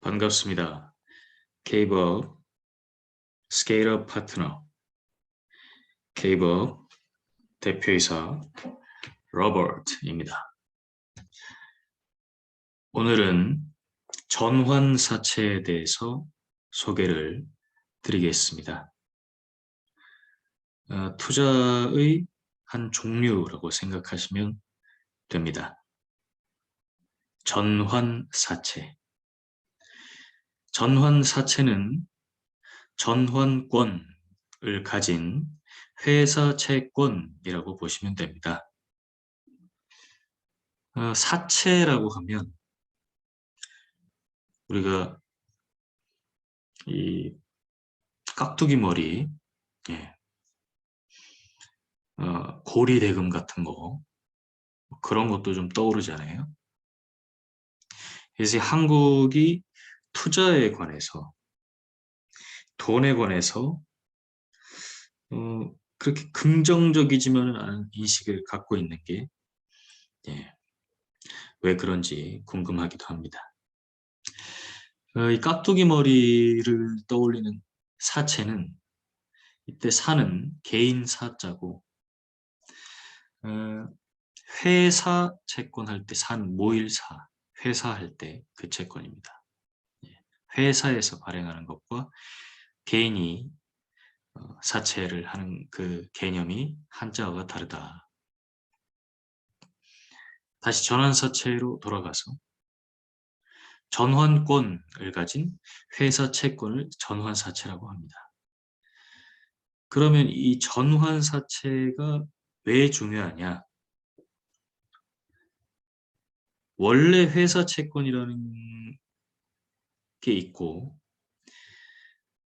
반갑습니다. K버업 스케일업 파트너 K버업 대표이사 로버트입니다. 오늘은 전환사채에 대해서 소개를 드리겠습니다. 투자의 한 종류라고 생각하시면 됩니다. 전환사채. 전환사채는 전환권을 가진 회사 채권이라고 보시면 됩니다. 사채라고 하면 우리가 이 깍두기 머리, 예, 고리 대금 같은 거 그런 것도 좀 떠오르잖아요. 그래서 한국이 투자에 관해서 돈에 관해서 그렇게 긍정적이지만은 않은 인식을 갖고 있는 게 예, 왜 그런지 궁금하기도 합니다. 이 깍두기 머리를 떠올리는 사채는 이때 사는 개인 사자고 어, 회사 채권 할 때 산 모일사 회사 할 때 그 채권입니다. 예, 회사에서 발행하는 것과 개인이 사채를 하는 그 개념이 한자어가 다르다. 다시 전환사채로 돌아가서 전환권을 가진 회사 채권을 전환사채라고 합니다. 그러면 이 전환사채가 왜 중요하냐? 원래 회사 채권이라는 게 있고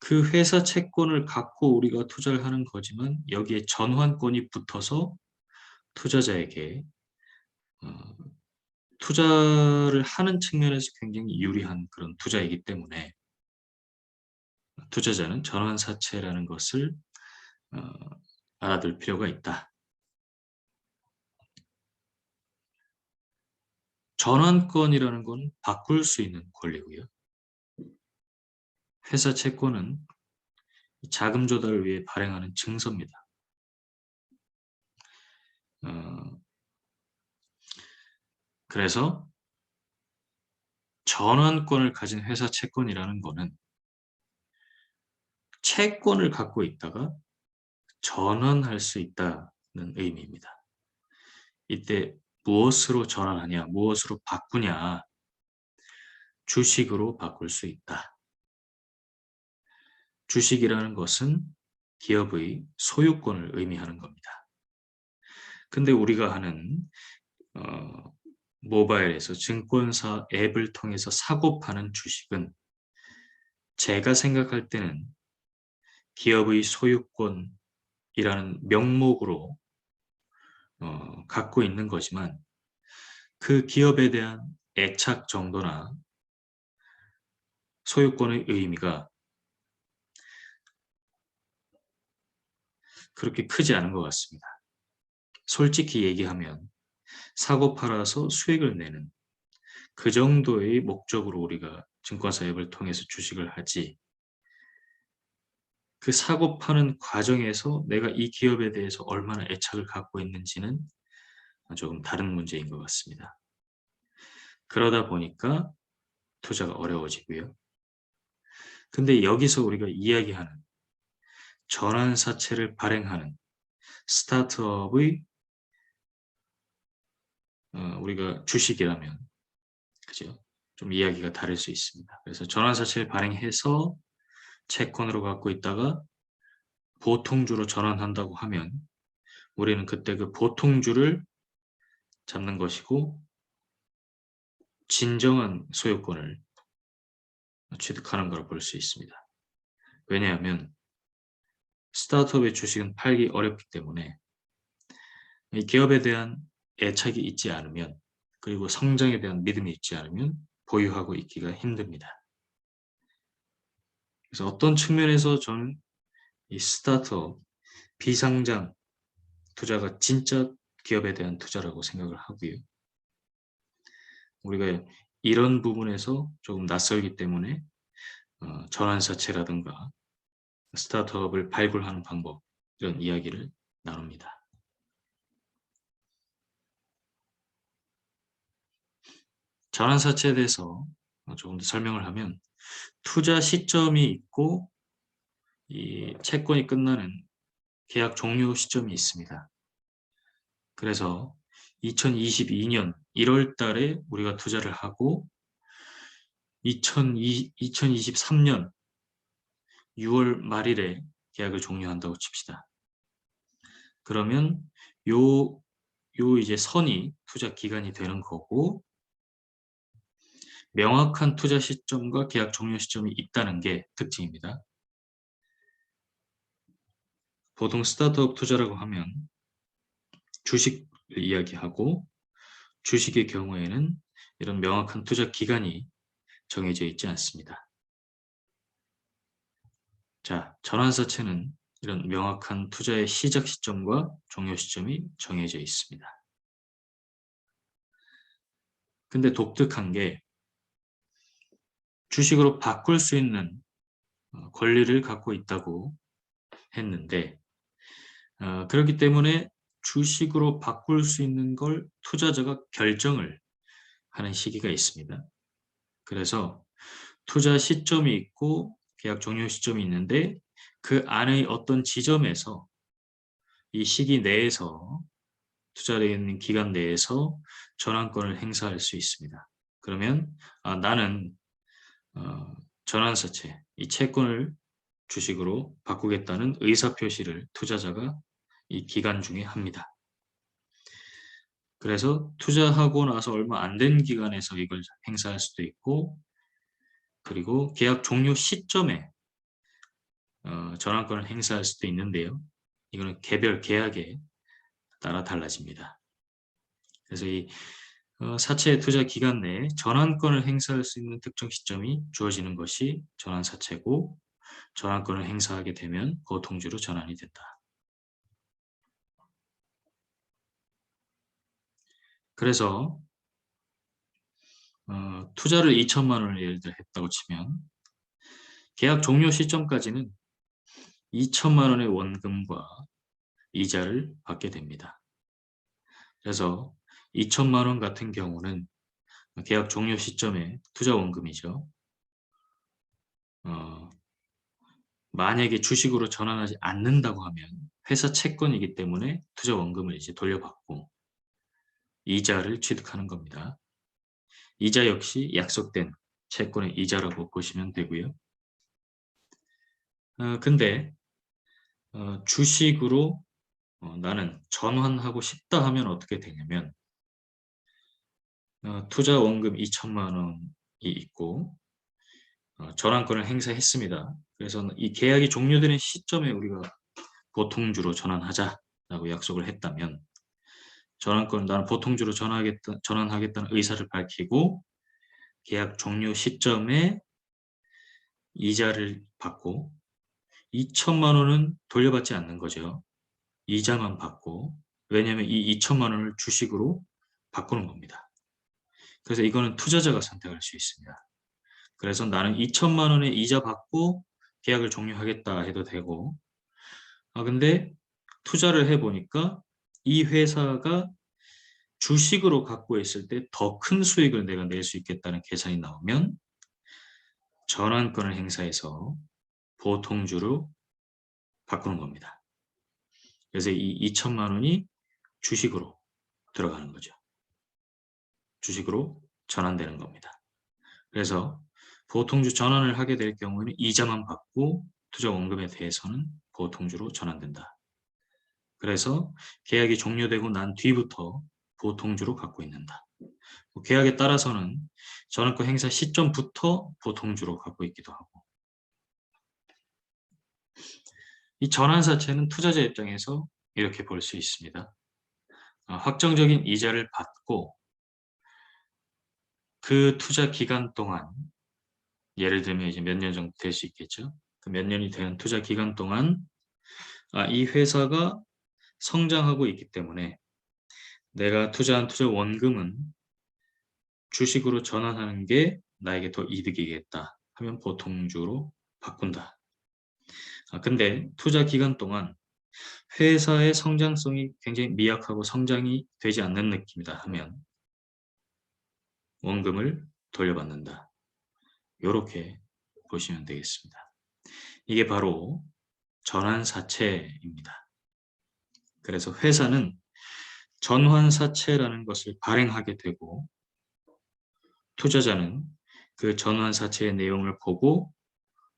그 회사 채권을 갖고 우리가 투자를 하는 거지만 여기에 전환권이 붙어서 투자자에게 어, 투자를 하는 측면에서 굉장히 유리한 그런 투자이기 때문에 투자자는 전환사채라는 것을 어, 알아둘 필요가 있다. 전환권이라는 건 바꿀 수 있는 권리고요. 회사 채권은 자금 조달을 위해 발행하는 증서입니다. 그래서 전환권을 가진 회사 채권이라는 거는 채권을 갖고 있다가 전환할 수 있다는 의미입니다. 이때 무엇으로 전환하냐, 무엇으로 바꾸냐, 주식으로 바꿀 수 있다. 주식이라는 것은 기업의 소유권을 의미하는 겁니다. 근데 우리가 하는 모바일에서 증권사 앱을 통해서 사고 파는 주식은 제가 생각할 때는 기업의 소유권이라는 명목으로 갖고 있는 거지만 그 기업에 대한 애착 정도나 소유권의 의미가 그렇게 크지 않은 것 같습니다. 솔직히 얘기하면 사고 팔아서 수익을 내는 그 정도의 목적으로 우리가 증권사 앱을 통해서 주식을 하지 그 사고 파는 과정에서 내가 이 기업에 대해서 얼마나 애착을 갖고 있는지는 조금 다른 문제인 것 같습니다. 그러다 보니까 투자가 어려워지고요. 근데 여기서 우리가 이야기하는 전환사채를 발행하는 스타트업의 우리가 주식이라면 그죠? 좀 이야기가 다를 수 있습니다. 그래서 전환사채를 발행해서 채권으로 갖고 있다가 보통주로 전환한다고 하면 우리는 그때 그 보통주를 잡는 것이고 진정한 소유권을 취득하는 걸 볼 수 있습니다. 왜냐하면 스타트업의 주식은 팔기 어렵기 때문에 이 기업에 대한 애착이 있지 않으면 그리고 성장에 대한 믿음이 있지 않으면 보유하고 있기가 힘듭니다. 그래서 어떤 측면에서 저는 이 스타트업, 비상장 투자가 진짜 기업에 대한 투자라고 생각을 하고요. 우리가 이런 부분에서 조금 낯설기 때문에 전환사채라든가 스타트업을 발굴하는 방법, 이런 이야기를 나눕니다. 전환사채에 대해서 조금 더 설명을 하면, 투자 시점이 있고 이 채권이 끝나는 계약 종료 시점이 있습니다. 그래서 2022년 1월 달에 우리가 투자를 하고 2023년 6월 말일에 계약을 종료한다고 칩시다. 그러면 요 이제 선이 투자 기간이 되는 거고, 명확한 투자 시점과 계약 종료 시점이 있다는 게 특징입니다. 보통 스타트업 투자라고 하면 주식을 이야기하고, 주식의 경우에는 이런 명확한 투자 기간이 정해져 있지 않습니다. 자, 전환사채는 이런 명확한 투자의 시작 시점과 종료 시점이 정해져 있습니다. 근데 독특한 게, 주식으로 바꿀 수 있는 권리를 갖고 있다고 했는데, 그렇기 때문에 주식으로 바꿀 수 있는 걸 투자자가 결정을 하는 시기가 있습니다. 그래서 투자 시점이 있고 계약 종료 시점이 있는데, 그 안의 어떤 지점에서 이 시기 내에서, 투자되어 있는 기간 내에서 전환권을 행사할 수 있습니다. 그러면 나는 전환사채, 이 채권을 주식으로 바꾸겠다는 의사표시를 투자자가 이 기간 중에 합니다. 그래서 투자하고 나서 얼마 안 된 기간에서 이걸 행사할 수도 있고, 그리고 계약 종료 시점에 전환권을 행사할 수도 있는데요. 이거는 개별 계약에 따라 달라집니다. 그래서 이 사채 투자 기간 내에 전환권을 행사할 수 있는 특정 시점이 주어지는 것이 전환사채고, 전환권을 행사하게 되면 보통주로 전환이 된다. 그래서 투자를 2천만 원을 예를 들어 했다고 치면, 계약 종료 시점까지는 2천만 원의 원금과 이자를 받게 됩니다. 그래서 2천만 원 같은 경우는 계약 종료 시점에 투자 원금이죠. 만약에 주식으로 전환하지 않는다고 하면 회사 채권이기 때문에 투자 원금을 이제 돌려받고 이자를 취득하는 겁니다. 이자 역시 약속된 채권의 이자라고 보시면 되고요. 근데 주식으로 나는 전환하고 싶다 하면 어떻게 되냐면, 투자 원금 2천만 원이 있고 전환권을 행사했습니다. 그래서 이 계약이 종료되는 시점에 우리가 보통주로 전환하자라고 약속을 했다면, 전환권을 나는 보통주로 전환하겠다는 의사를 밝히고 계약 종료 시점에 이자를 받고, 2천만 원은 돌려받지 않는 거죠. 이자만 받고, 왜냐하면 이 2천만 원을 주식으로 바꾸는 겁니다. 그래서 이거는 투자자가 선택할 수 있습니다. 그래서 나는 2천만 원의 이자 받고 계약을 종료하겠다 해도 되고, 근데 투자를 해보니까 이 회사가 주식으로 갖고 있을 때 더 큰 수익을 내가 낼 수 있겠다는 계산이 나오면 전환권을 행사해서 보통주로 바꾸는 겁니다. 그래서 이 2천만 원이 주식으로 들어가는 거죠. 주식으로 전환되는 겁니다. 그래서 보통주 전환을 하게 될 경우에는 이자만 받고 투자 원금에 대해서는 보통주로 전환된다. 그래서 계약이 종료되고 난 뒤부터 보통주로 갖고 있는다. 계약에 따라서는 전환권 행사 시점부터 보통주로 갖고 있기도 하고, 이 전환사채는 투자자 입장에서 이렇게 볼 수 있습니다. 확정적인 이자를 받고 그 투자 기간 동안, 예를 들면 이제 몇 년 정도 될 수 있겠죠. 그 몇 년이 되는 투자 기간 동안 이 회사가 성장하고 있기 때문에 내가 투자한 투자 원금은 주식으로 전환하는 게 나에게 더 이득이겠다 하면 보통주로 바꾼다. 근데 투자 기간 동안 회사의 성장성이 굉장히 미약하고 성장이 되지 않는 느낌이다 하면 원금을 돌려받는다. 요렇게 보시면 되겠습니다. 이게 바로 전환사채입니다. 그래서 회사는 전환사채라는 것을 발행하게 되고 투자자는 그 전환사채의 내용을 보고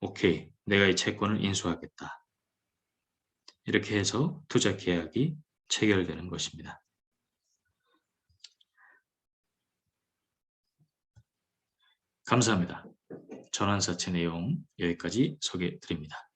오케이, 내가 이 채권을 인수하겠다. 이렇게 해서 투자 계약이 체결되는 것입니다. 감사합니다. 전환사채 내용 여기까지 소개해 드립니다.